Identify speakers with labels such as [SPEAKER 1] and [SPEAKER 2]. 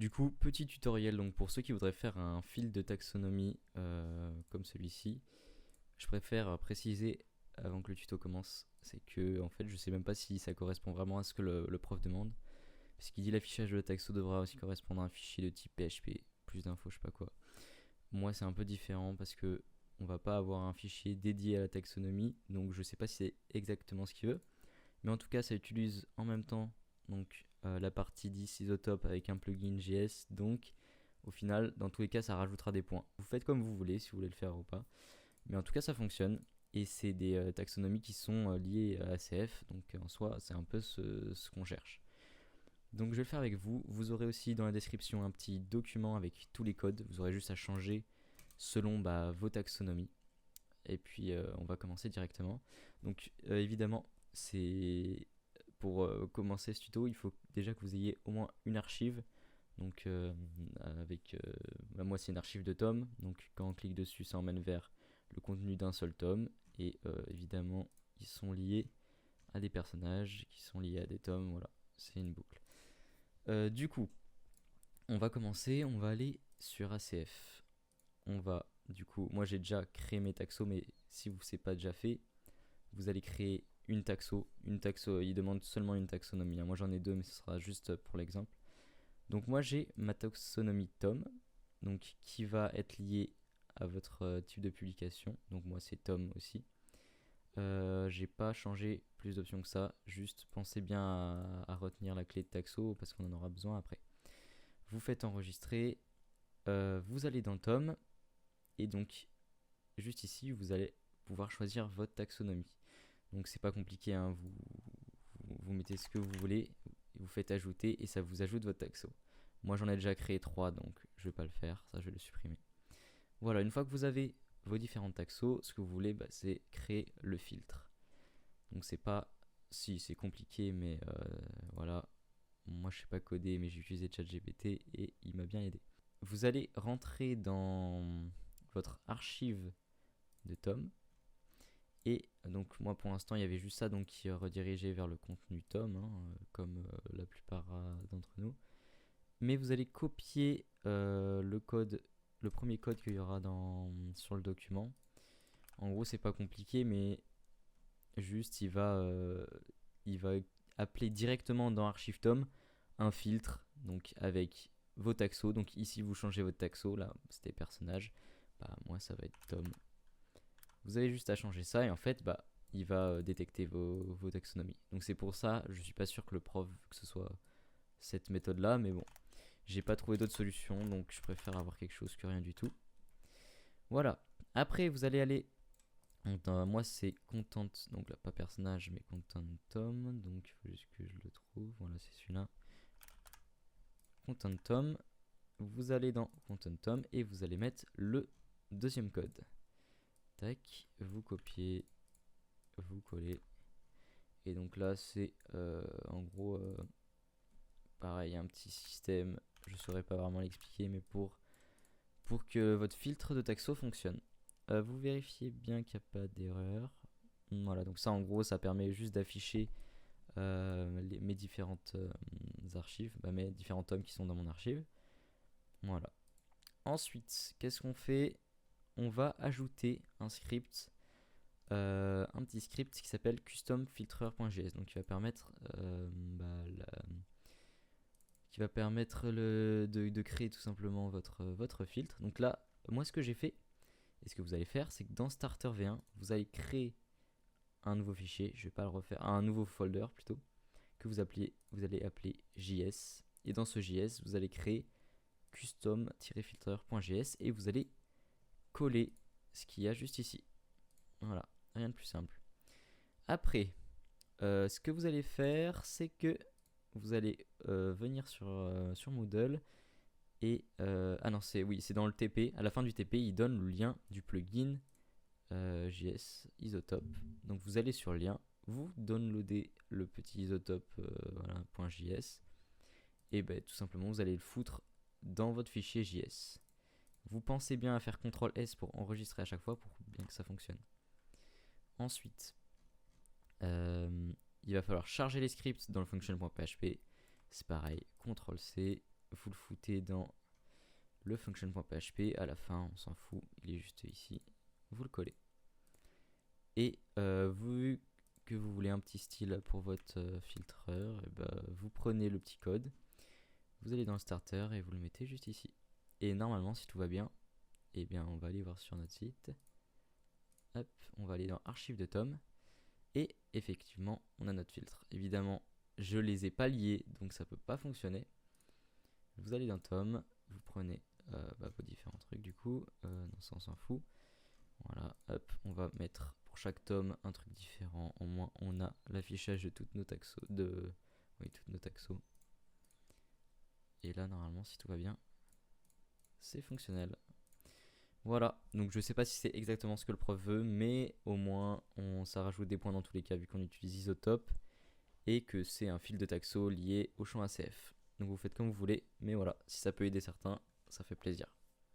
[SPEAKER 1] Du coup, petit tutoriel donc pour ceux qui voudraient faire un fil de taxonomie comme celui-ci, je préfère préciser avant que le tuto commence, c'est que en fait je sais même pas si ça correspond vraiment à ce que le prof demande, parce qu'il dit l'affichage de la taxo devra aussi correspondre à un fichier de type PHP, plus d'infos, je sais pas quoi. Moi c'est un peu différent parce que on va pas avoir un fichier dédié à la taxonomie, donc je sais pas si c'est exactement ce qu'il veut, mais en tout cas ça utilise en même temps donc la partie 10 isotope avec un plugin JS, donc au final dans tous les cas ça rajoutera des points. Vous faites comme vous voulez si vous voulez le faire ou pas, mais en tout cas ça fonctionne et c'est des taxonomies qui sont liées à ACF, donc en soi c'est un peu ce qu'on cherche. Donc je vais le faire avec vous. Vous aurez aussi dans la description un petit document avec tous les codes, vous aurez juste à changer selon vos taxonomies. Et puis on va commencer directement. Donc évidemment, c'est pour commencer ce tuto, il faut déjà que vous ayez au moins une archive. Donc avec moi c'est une archive de tome. Donc quand on clique dessus, ça emmène vers le contenu d'un seul tome. Et évidemment, ils sont liés à des personnages qui sont liés à des tomes. Voilà, c'est une boucle. Du coup, on va commencer. On va aller sur ACF. On va du coup, moi j'ai déjà créé mes taxos, mais si vous c'est pas déjà fait, vous allez créer une taxo. Une taxo, il demande seulement une taxonomie, hein. Moi j'en ai deux, mais ce sera juste pour l'exemple. Donc moi j'ai ma taxonomie Tom, donc qui va être liée à votre type de publication. Donc moi c'est Tom aussi. J'ai pas changé plus d'options que ça. Juste pensez bien à retenir la clé de taxo parce qu'on en aura besoin après. Vous faites enregistrer. Vous allez dans Tom et donc juste ici vous allez pouvoir choisir votre taxonomie. Donc c'est pas compliqué, hein. Vous mettez ce que vous voulez, vous faites ajouter et ça vous ajoute votre taxo. Moi j'en ai déjà créé 3 donc je vais pas le faire, ça je vais le supprimer. Voilà, une fois que vous avez vos différentes taxos, ce que vous voulez c'est créer le filtre. Donc c'est pas, si c'est compliqué mais voilà, moi je sais pas coder mais j'ai utilisé ChatGPT et il m'a bien aidé. Vous allez rentrer dans votre archive de Tom. Et donc moi pour l'instant il y avait juste ça donc qui redirigeait vers le contenu Tom, hein, comme la plupart d'entre nous. Mais vous allez copier le code, le premier code qu'il y aura sur le document. En gros c'est pas compliqué mais juste il va appeler directement dans Archive Tom un filtre donc avec vos taxos. Donc ici vous changez votre taxo, là c'était personnage, moi ça va être Tom. Vous avez juste à changer ça et en fait il va détecter vos taxonomies. Donc c'est pour ça, je suis pas sûr que le prof que ce soit cette méthode là, mais bon, j'ai pas trouvé d'autre solution donc je préfère avoir quelque chose que rien du tout. Voilà. Après vous allez aller, donc, moi c'est content, donc là pas personnage mais content Tom, donc il faut juste que je le trouve. Voilà, c'est celui-là, content Tom. Vous allez dans content Tom et vous allez mettre le deuxième code. Tac, vous copiez, vous collez. Et donc là c'est en gros pareil, un petit système, je saurais pas vraiment l'expliquer, mais pour que votre filtre de taxo fonctionne. Vous vérifiez bien qu'il n'y a pas d'erreur. Voilà, donc ça en gros ça permet juste d'afficher mes différentes archives, mes différents tomes qui sont dans mon archive. Voilà. Ensuite, qu'est-ce qu'on fait? On va ajouter un script, un petit script qui s'appelle customfiltreur.js, donc qui va permettre de créer tout simplement votre filtre. Donc là, moi ce que j'ai fait, et ce que vous allez faire, c'est que dans Starter V1, vous allez créer un nouveau fichier, je vais pas le refaire, un nouveau folder plutôt, que vous allez appeler JS. Et dans ce JS, vous allez créer custom-filtreur.js et vous allez coller ce qu'il y a juste ici. Voilà, rien de plus simple. Après, ce que vous allez faire, c'est que vous allez venir sur Moodle et ah non c'est dans le TP. À la fin du TP, il donne le lien du plugin JS Isotope. Donc vous allez sur le lien, vous downloadez le petit isotope .js et tout simplement vous allez le foutre dans votre fichier JS. Vous pensez bien à faire CTRL S pour enregistrer à chaque fois pour bien que ça fonctionne. Ensuite, il va falloir charger les scripts dans le function.php. C'est pareil, CTRL C, vous le foutez dans le function.php. À la fin, on s'en fout, il est juste ici. Vous le collez. Et vu que vous voulez un petit style pour votre filtreur, et vous prenez le petit code, vous allez dans le starter et vous le mettez juste ici. Et normalement, si tout va bien, et bien on va aller voir sur notre site. Hop, on va aller dans archives de Tom. Et effectivement, on a notre filtre. Évidemment, je les ai pas liés, donc ça peut pas fonctionner. Vous allez dans Tom, vous prenez vos différents trucs du coup. Non, ça on s'en fout. Voilà, hop, on va mettre pour chaque tome un truc différent. Au moins, on a l'affichage de toutes nos taxos. Toutes nos taxos. Et là, normalement, si tout va bien, c'est fonctionnel. Voilà, donc je sais pas si c'est exactement ce que le prof veut, mais au moins, ça rajoute des points dans tous les cas, vu qu'on utilise Isotop et que c'est un fil de taxo lié au champ ACF. Donc vous faites comme vous voulez, mais voilà, si ça peut aider certains, ça fait plaisir.